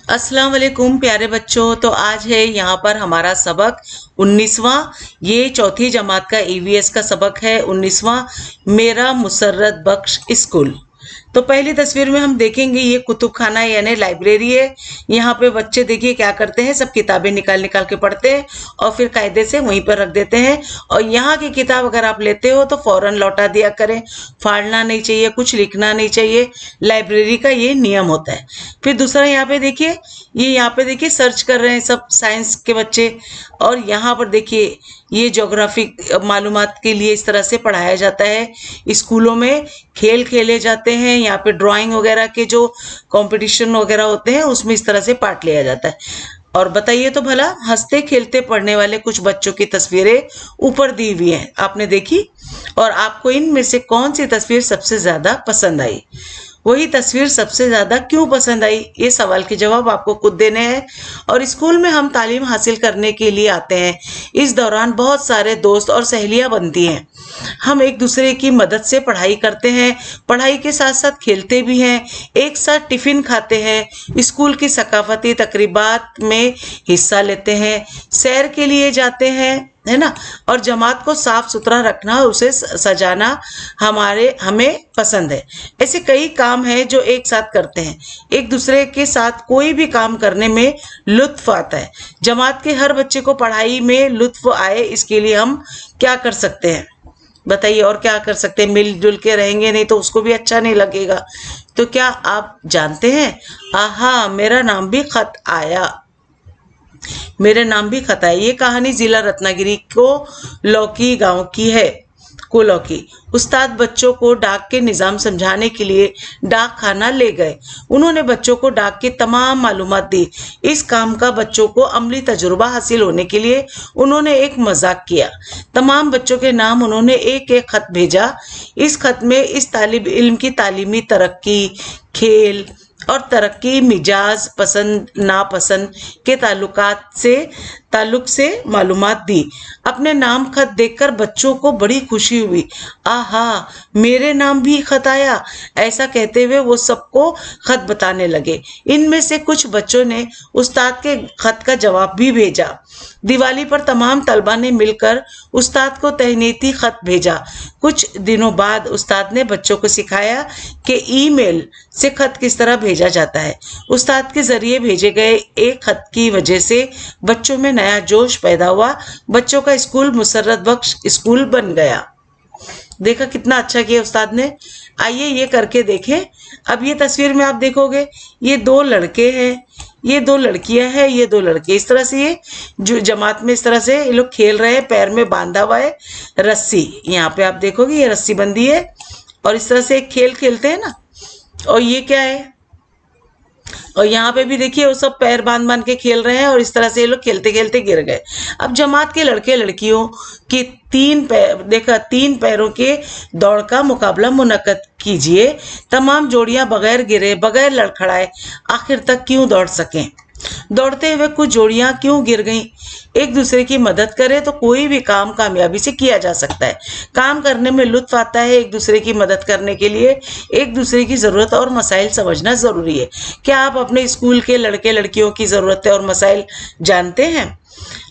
अस्सलाम वालेकुम प्यारे बच्चों। तो आज है यहाँ पर हमारा सबक 19वां। ये चौथी जमात का ईवीएस का सबक है 19वां, मेरा मुसर्रत बख्श स्कूल। तो पहली तस्वीर में हम देखेंगे ये कुतुब खाना यानी लाइब्रेरी है। यहाँ पे बच्चे देखिए क्या करते हैं, सब किताबें निकाल निकाल के पढ़ते हैं और फिर कायदे से वहीं पर रख देते हैं। और यहाँ की किताब अगर आप लेते हो तो फौरन लौटा दिया करें, फाड़ना नहीं चाहिए, कुछ लिखना नहीं चाहिए। लाइब्रेरी का ये नियम होता है। फिर दूसरा यहाँ पे देखिए, ये यहाँ पे देखिए सर्च कर रहे हैं सब साइंस के बच्चे। और यहाँ पर देखिए ये ज्योग्राफी मालूमात के लिए इस तरह से पढ़ाया जाता है। स्कूलों में खेल खेले जाते हैं, यहाँ पे ड्राइंग वगैरह के जो कंपटीशन वगैरह होते हैं उसमें इस तरह से पार्ट लिया जाता है। और बताइए तो भला, हंसते खेलते पढ़ने वाले कुछ बच्चों की तस्वीरें ऊपर दी हुई हैं, आपने देखी? और आपको इनमें से कौन सी तस्वीर सबसे ज्यादा पसंद आई? वही तस्वीर सबसे ज्यादा क्यों पसंद आई, ये सवाल के जवाब आपको खुद देने हैं। और स्कूल में हम तालीम हासिल करने के लिए आते हैं। इस दौरान बहुत सारे दोस्त और सहेलियां बनती हैं। हम एक दूसरे की मदद से पढ़ाई करते हैं, पढ़ाई के साथ साथ खेलते भी हैं, एक साथ टिफिन खाते हैं, स्कूल की सकाफती तकरीबात में हिस्सा लेते हैं, सैर के लिए जाते हैं, है ना। और जमात को साफ सुथरा रखना, उसे सजाना हमें पसंद है। ऐसे कई काम हैं जो एक साथ करते हैं। एक दूसरे के साथ कोई भी काम करने में लुत्फ आता है। जमात के हर बच्चे को पढ़ाई में लुत्फ आए, इसके लिए हम क्या कर सकते हैं बताइए? और क्या कर सकते हैं? मिलजुल के रहेंगे नहीं तो उसको भी अच्छा नहीं लगेगा। तो क्या आप जानते हैं, आहा मेरा नाम भी खत आया, मेरे नाम भी खत आया। ये कहानी जिला रत्नागिरी को लौकी गांव की है। लौकी उस्ताद बच्चों को डाक के निजाम समझाने के लिए डाक खाना ले गए। उन्होंने बच्चों को डाक की तमाम मालूमात दी। इस काम का बच्चों को अमली तजुर्बा हासिल होने के लिए उन्होंने एक मजाक किया। तमाम बच्चों के नाम उन्होंने एक एक खत भेजा। इस खत में इस तालिब इल्म की तालीमी तरक्की, खेल और तरक्की, मिजाज, पसंद नापसंद के ताल्लुक से मालूमात दी। अपने नाम खत देखकर बच्चों को बड़ी खुशी हुई। आहा मेरे नाम भी खत आया, ऐसा कहते हुए वो सबको खत बताने लगे। इनमें से कुछ बच्चों ने उस्ताद के खत का जवाब भी भेजा। दिवाली पर तमाम तलबा ने मिलकर उस्ताद को तहनीती खत भेजा। कुछ दिनों बाद उस्ताद ने बच्चों को सिखाया कि ईमेल से खत किस तरह भेजा जाता है। उस्ताद के जरिए भेजे गए एक खत की वजह से बच्चों में नया जोश पैदा हुआ। बच्चों का स्कूल मुसर्रत बख्श स्कूल बन गया। देखा कितना अच्छा किया उस्ताद ने। आइए ये करके देखें। अब ये तस्वीर में आप देखोगे, ये दो लड़के हैं, ये दो लड़कियां हैं, ये दो लड़के। इस तरह से ये जो जमात में इस तरह से ये लोग खेल रहे हैं। पैर में बांधा हुआ है रस्सी, यहाँ पे आप देखोगे ये रस्सी बंधी है। और इस तरह से एक खेल खेलते हैं ना। और ये क्या है, और यहाँ पे भी देखिए वो सब पैर बांध बांध के खेल रहे हैं और इस तरह से ये लोग खेलते खेलते गिर गए। अब जमात के लड़के लड़कियों की तीन पैरों के दौड़ का मुकाबला मुनक्कद कीजिए। तमाम जोड़ियां बगैर गिरे, बगैर लड़खड़ाए आखिर तक क्यों दौड़ सकें? दौड़ते हुए कुछ जोड़ियां क्यों गिर गईं? एक दूसरे की मदद करें तो कोई भी काम कामयाबी से किया जा सकता है। काम करने में लुत्फ आता है। एक दूसरे की मदद करने के लिए एक दूसरे की ज़रूरत और मसाइल समझना ज़रूरी है। क्या आप अपने स्कूल के लड़के लड़कियों की ज़रूरतें और मसाइल जानते हैं?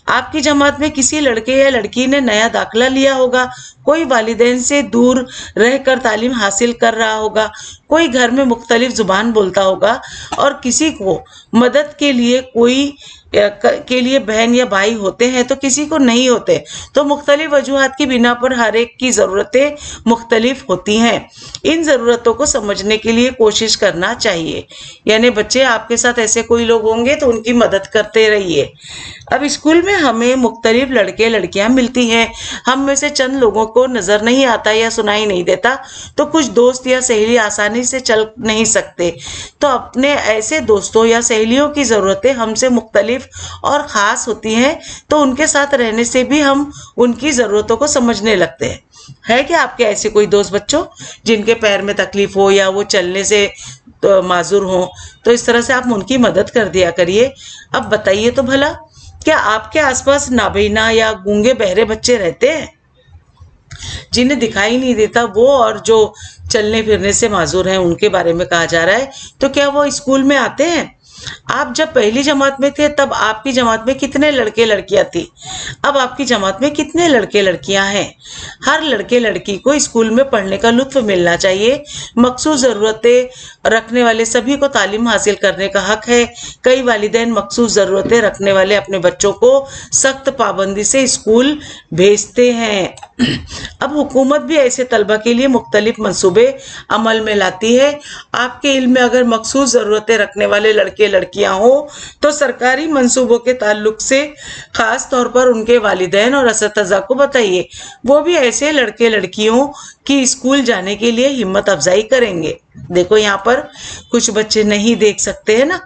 आपकी जमात में किसी लड़के या लड़की ने नया दाखिला लिया होगा, कोई वालिदैन से दूर रहकर तालीम हासिल कर रहा होगा, कोई घर में मुख्तलिफ जुबान बोलता होगा और किसी को मदद के लिए बहन या भाई होते हैं तो किसी को नहीं होते। तो मुख्तलिफ वजूहात की बिना पर हर एक की ज़रूरतें मुख्तलिफ होती हैं। इन ज़रूरतों को समझने के लिए कोशिश करना चाहिए। यानी बच्चे, आपके साथ ऐसे कोई लोग होंगे तो उनकी मदद करते रहिए। अब स्कूल में हमें मुख्तलिफ लड़के लड़कियां मिलती हैं। हम में से चंद लोगों को नजर नहीं आता या सुनाई नहीं देता, तो कुछ दोस्त या सहेली आसानी से चल नहीं सकते। तो अपने ऐसे दोस्तों या सहेलियों की ज़रूरतें हमसे मुख्तलिफ और ख़ास होती हैं, तो उनके साथ रहने से भी हम उनकी ज़रूरतों को समझने लगते हैं। है क्या आपके ऐसे कोई दोस्त बच्चों जिनके पैर में तकलीफ हो या वो चलने से तो माजूर हो? तो इस तरह से आप उनकी मदद कर दिया करिए। अब बताइए तो भला, क्या आपके आसपास नाबीना या गूंगे बहरे बच्चे रहते हैं जिन्हें दिखाई नहीं देता वो, और जो चलने फिरने से माजूर हैं उनके बारे में कहा जा रहा है? तो क्या वो स्कूल में आते हैं? आप जब पहली जमात में थे तब आपकी जमात में कितने लड़के लड़कियां थी, अब आपकी जमात में कितने लड़के लड़कियां हैं। हर लड़के लड़की को स्कूल में पढ़ने का लुत्फ मिलना चाहिए। मखसूस ज़रूरतें रखने वाले सभी को तालीम हासिल करने का हक है। कई वालिदैन मखसूस ज़रूरतें रखने वाले अपने बच्चों को सख्त पाबंदी से स्कूल भेजते हैं। अब हुकूमत भी ऐसे तलबा के लिए मुख्तलिफ मंसूबे अमल में लाती है। आपके इल्म में अगर मखसूस ज़रूरतें रखने वाले लड़के लड़कियां हो तो सरकारी मंसूबों के ताल्लुक से ख़ास तौर पर उनके वालिदैन और असतिज़ा को बताइए। वो भी ऐसे लड़के लड़कियों की स्कूल जाने के लिए हिम्मत अफजाई करेंगे। देखो यहाँ पर कुछ बच्चे नहीं देख सकते हैं ना,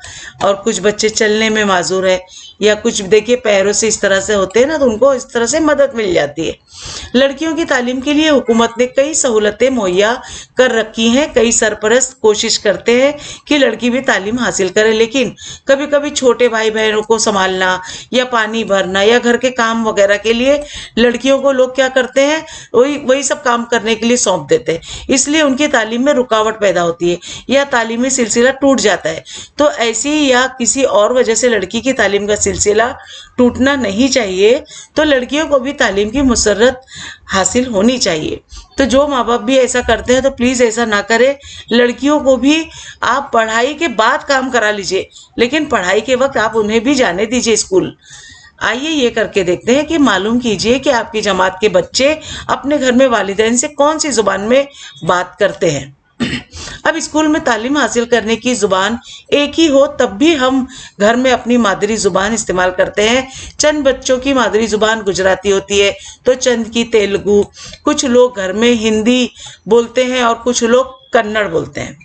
और कुछ बच्चे चलने में माजूर है, या कुछ देखिए पैरों से इस तरह से होते हैं ना, तो उनको इस तरह से मदद मिल जाती है। लड़कियों की तालीम के लिए हुकूमत ने कई सहूलतें मुहैया कर रखी हैं। कई सरपरस्त कोशिश करते हैं कि लड़की भी तालीम हासिल करे, लेकिन कभी कभी छोटे भाई बहनों को संभालना या पानी भरना या घर के काम वगैरह के लिए लड़कियों को लोग क्या करते हैं, वही सब काम करने के लिए सौंप देते हैं। इसलिए उनकी तालीम में रुकावट पैदा होती है या तालीमी सिलसिला टूट जाता है। तो ऐसी या किसी और वजह से लड़की की तालीम का सिलसिला टूटना नहीं चाहिए। तो लड़कियों को भी तालीम की मुसर्रत हासिल होनी चाहिए। तो जो माँ बाप भी ऐसा करते हैं तो प्लीज़ ऐसा ना करें। लड़कियों को भी आप पढ़ाई के बाद काम करा लीजिए, लेकिन पढ़ाई के वक्त आप उन्हें भी जाने दीजिए स्कूल। आइए ये करके देखते हैं कि मालूम कीजिए कि आपकी जमात के बच्चे अपने घर में वालिदैन से कौन सी ज़ुबान में बात करते हैं। अब स्कूल में तालीम हासिल करने की ज़ुबान एक ही हो तब भी हम घर में अपनी मादरी ज़ुबान इस्तेमाल करते हैं। चंद बच्चों की मादरी ज़ुबान गुजराती होती है तो चंद की तेलुगु। कुछ लोग घर में हिंदी बोलते हैं और कुछ लोग कन्नड़ बोलते हैं।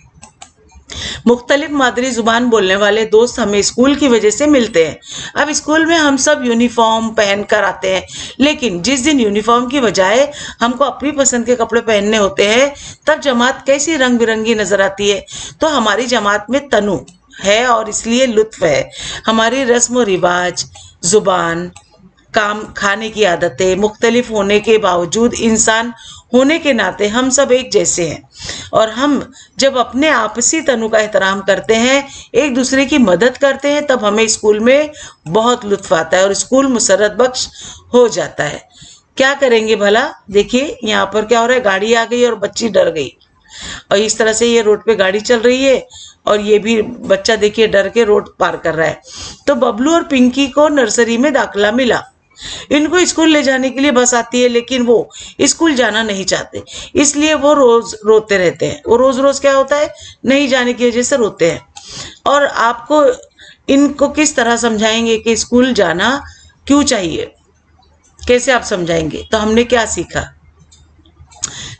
मुख्तलिफ मादरी जुबान बोलने वाले दोस्त हमें स्कूल की वजह से मिलते हैं। अब स्कूल में हम सब यूनिफॉर्म पहन कर आते हैं, लेकिन जिस दिन यूनिफॉर्म की बजाय हमको अपनी पसंद के कपड़े पहनने होते हैं तब जमात कैसी रंग बिरंगी नजर आती है। तो हमारी जमात में तनु है और इसलिए लुत्फ है। हमारी रस्म रिवाज, जुबान, काम, खाने की आदतें मुख्तलिफ होने के बावजूद इंसान होने के नाते हम सब एक जैसे हैं। और हम जब अपने आपसी तनु का एहतराम करते हैं, एक दूसरे की मदद करते हैं, तब हमें स्कूल में बहुत लुत्फ आता है और स्कूल मुसर्रत बख्श हो जाता है। क्या करेंगे भला? देखिए यहाँ पर क्या हो रहा है, गाड़ी आ गई और बच्ची डर गई और इस तरह से ये रोड पे गाड़ी चल रही है और ये भी बच्चा देखिए डर के रोड पार कर रहा है। तो बबलू और पिंकी को नर्सरी में दाखिला मिला। इनको स्कूल ले जाने के लिए बस आती है, लेकिन वो स्कूल जाना नहीं चाहते, इसलिए वो रोज रोते रहते हैं। वो रोज रोज क्या होता है, नहीं जाने की वजह से रोते हैं। और आपको इनको किस तरह समझाएंगे कि स्कूल जाना क्यों चाहिए, कैसे आप समझाएंगे? तो हमने क्या सीखा,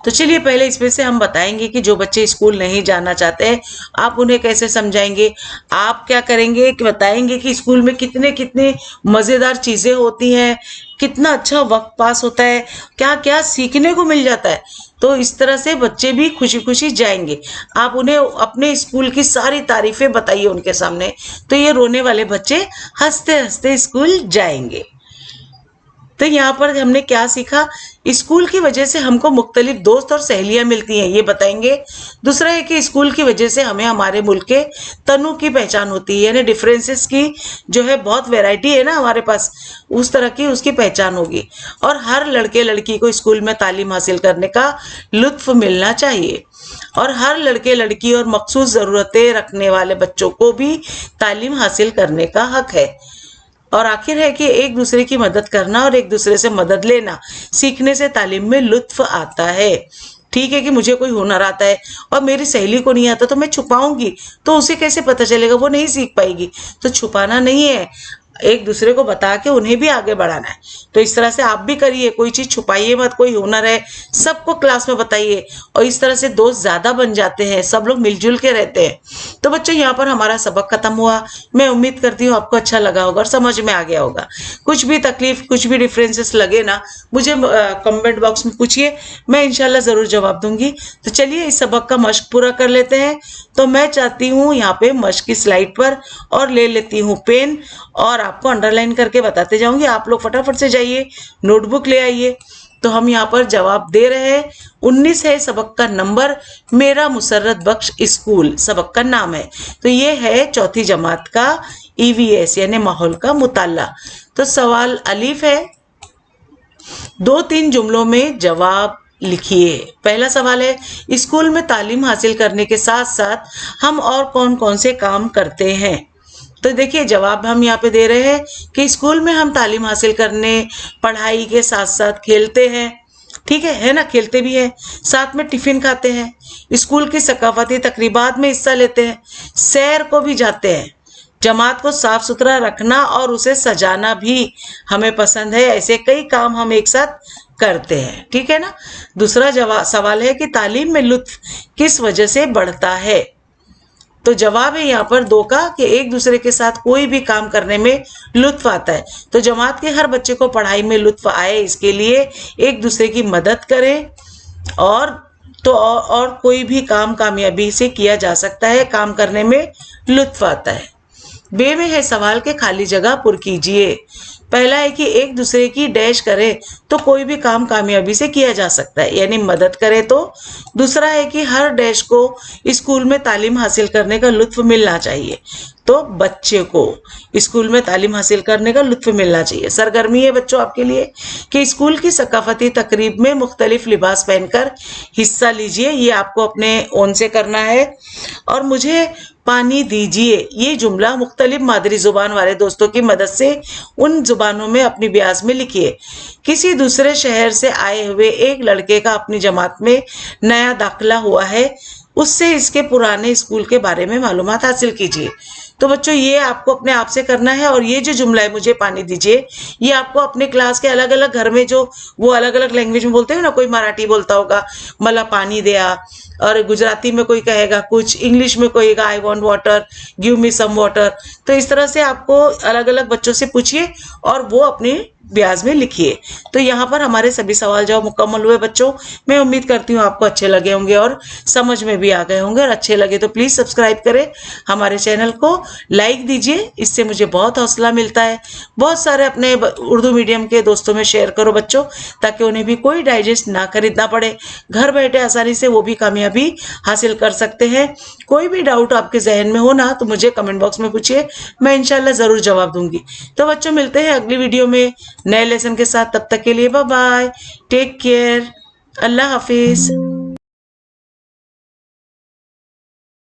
तो चलिए पहले इसमें से हम बताएंगे कि जो बच्चे स्कूल नहीं जाना चाहते हैं आप उन्हें कैसे समझाएंगे। आप क्या करेंगे कि बताएंगे कि स्कूल में कितने कितने मज़ेदार चीज़ें होती हैं, कितना अच्छा वक्त पास होता है, क्या क्या सीखने को मिल जाता है। तो इस तरह से बच्चे भी खुशी खुशी जाएंगे। आप उन्हें अपने स्कूल की सारी तारीफें बताइए उनके सामने, तो ये रोने वाले बच्चे हंसते हंसते स्कूल जाएंगे। तो यहाँ पर हमने क्या सीखा, स्कूल की वजह से हमको मुख्तलिफ दोस्त और सहेलियाँ मिलती हैं, ये बताएंगे। दूसरा है कि स्कूल की वजह से हमें हमारे मुल्क के तनु की पहचान होती है, यानी डिफरेंसेस की जो है बहुत वैरायटी है ना हमारे पास, उस तरह की उसकी पहचान होगी। और हर लड़के लड़की को स्कूल में तालीम हासिल करने का लुत्फ मिलना चाहिए और हर लड़के लड़की और मखसूस ज़रूरतें रखने वाले बच्चों को भी तालीम हासिल करने का हक है। और आखिर है कि एक दूसरे की मदद करना और एक दूसरे से मदद लेना सीखने से तालीम में लुत्फ आता है। ठीक है कि मुझे कोई हुनर आता है और मेरी सहेली को नहीं आता तो मैं छुपाऊंगी, तो उसे कैसे पता चलेगा, वो नहीं सीख पाएगी। तो छुपाना नहीं है, एक दूसरे को बता के उन्हें भी आगे बढ़ाना है। तो इस तरह से आप भी करिए, कोई चीज़ छुपाइए मत, कोई हुनर है सबको क्लास में बताइए और इस तरह से दोस्त ज़्यादा बन जाते हैं, सब लोग मिलजुल के रहते हैं। तो बच्चों यहाँ पर हमारा सबक खत्म हुआ। मैं उम्मीद करती हूँ आपको अच्छा लगा होगा और समझ में आ गया होगा। कुछ भी तकलीफ, कुछ भी डिफरेंसेस लगे ना, मुझे कमेंट बॉक्स में पूछिए, मैं इंशाल्लाह ज़रूर जवाब दूंगी। तो चलिए इस सबक का मश्क पूरा कर लेते हैं। तो मैं चाहती हूँ यहाँ पे मश्क की स्लाइड पर और ले लेती हूँ पेन और आपको अंडरलाइन करके बताते जाऊंगी। आप लोग फटाफट से जाइए, नोटबुक ले आइए तो हम यहाँ पर जवाब दे रहे हैं 19 है सबक का नंबर, मेरा मुसर्रत बख्श स्कूल सबक का नाम है। तो ये है चौथी जमात का ईवीएस यानी माहौल का मुताला। तो सवाल अलीफ है, 2-3 जुमलों में जवाब लिखिए। पहला सवाल है, स्कूल में तालीम हासिल करने के साथ साथ हम और कौन कौन से काम करते हैं। तो देखिए जवाब हम यहाँ पे दे रहे हैं कि स्कूल में हम तालीम हासिल करने, पढ़ाई के साथ साथ खेलते हैं, ठीक है ना, खेलते भी हैं, साथ में टिफिन खाते हैं, स्कूल की सकाफती तकरीबात में हिस्सा लेते हैं, सैर को भी जाते हैं, जमात को साफ सुथरा रखना और उसे सजाना भी हमें पसंद है। ऐसे कई काम हम एक साथ करते हैं, ठीक है ना। दूसरा सवाल है कि तालीम में लुत्फ किस वजह से बढ़ता है। तो जवाब है यहाँ पर 2 का कि एक दूसरे के साथ कोई भी काम करने में लुत्फ आता है। तो जमात के हर बच्चे को पढ़ाई में लुत्फ आए, इसके लिए एक दूसरे की मदद करें और कोई भी काम कामयाबी से किया जा सकता है, काम करने में लुत्फ आता है। बे में है सवाल के खाली जगह पुर कीजिए। पहला है कि एक दूसरे की डैश करे तो कोई भी काम कामयाबी से किया जा सकता है, यानी मदद करे तो। दूसरा है कि हर डैश को स्कूल में तालीम हासिल करने का लुत्फ मिलना चाहिए। तो बच्चे को स्कूल में तालीम हासिल करने का लुत्फ मिलना चाहिए। सरगर्मी है बच्चों आपके लिए कि स्कूल की सकाफती तकरीब में मुख्तलिफ लिबास पहनकर हिस्सा लीजिए। ये आपको अपने ओन से करना है। और मुझे पानी दीजिए, ये जुमला मुख्तलिफ मादरी जुबान वाले दोस्तों की मदद से उन जुबानों में अपनी ब्याज में लिखिए। किसी दूसरे शहर से आए हुए एक लड़के का अपनी जमात में नया दाखिला हुआ है, उससे इसके पुराने स्कूल के बारे में मालूमात हासिल कीजिए। तो बच्चों ये आपको अपने आप से करना है। और ये जो जुमला है मुझे पानी दीजिए, ये आपको अपने क्लास के अलग अलग घर में जो वो अलग अलग लैंग्वेज में बोलते हैं ना, कोई मराठी बोलता होगा मला पानी दिया, और गुजराती में कोई कहेगा कुछ, इंग्लिश में कोई कहेगा I want water, give me some water. तो इस तरह से आपको अलग अलग बच्चों से पूछिए और वो अपनी ब्याज में लिखिए। तो यहाँ पर हमारे सभी सवाल जवाब मुकम्मल हुए बच्चों। मैं उम्मीद करती हूँ आपको अच्छे लगे होंगे और समझ में भी आ गए होंगे। और अच्छे लगे तो प्लीज़ सब्सक्राइब करें हमारे चैनल को, लाइक दीजिए, इससे मुझे बहुत हौसला मिलता है। बहुत सारे अपने उर्दू मीडियम के दोस्तों में शेयर करो बच्चों, ताकि उन्हें भी कोई डाइजेस्ट ना खरीदना पड़े, घर बैठे आसानी से वो भी कामयाबी हासिल कर सकते हैं। कोई भी डाउट आपके जहन में हो ना तो मुझे कमेंट बॉक्स में पूछिए, मैं इंशाल्लाह ज़रूर जवाब दूंगी। तो बच्चों मिलते हैं अगली वीडियो में नए लेसन के साथ। तब तक के लिए बाय बाय, टेक केयर, अल्लाह हाफिज़।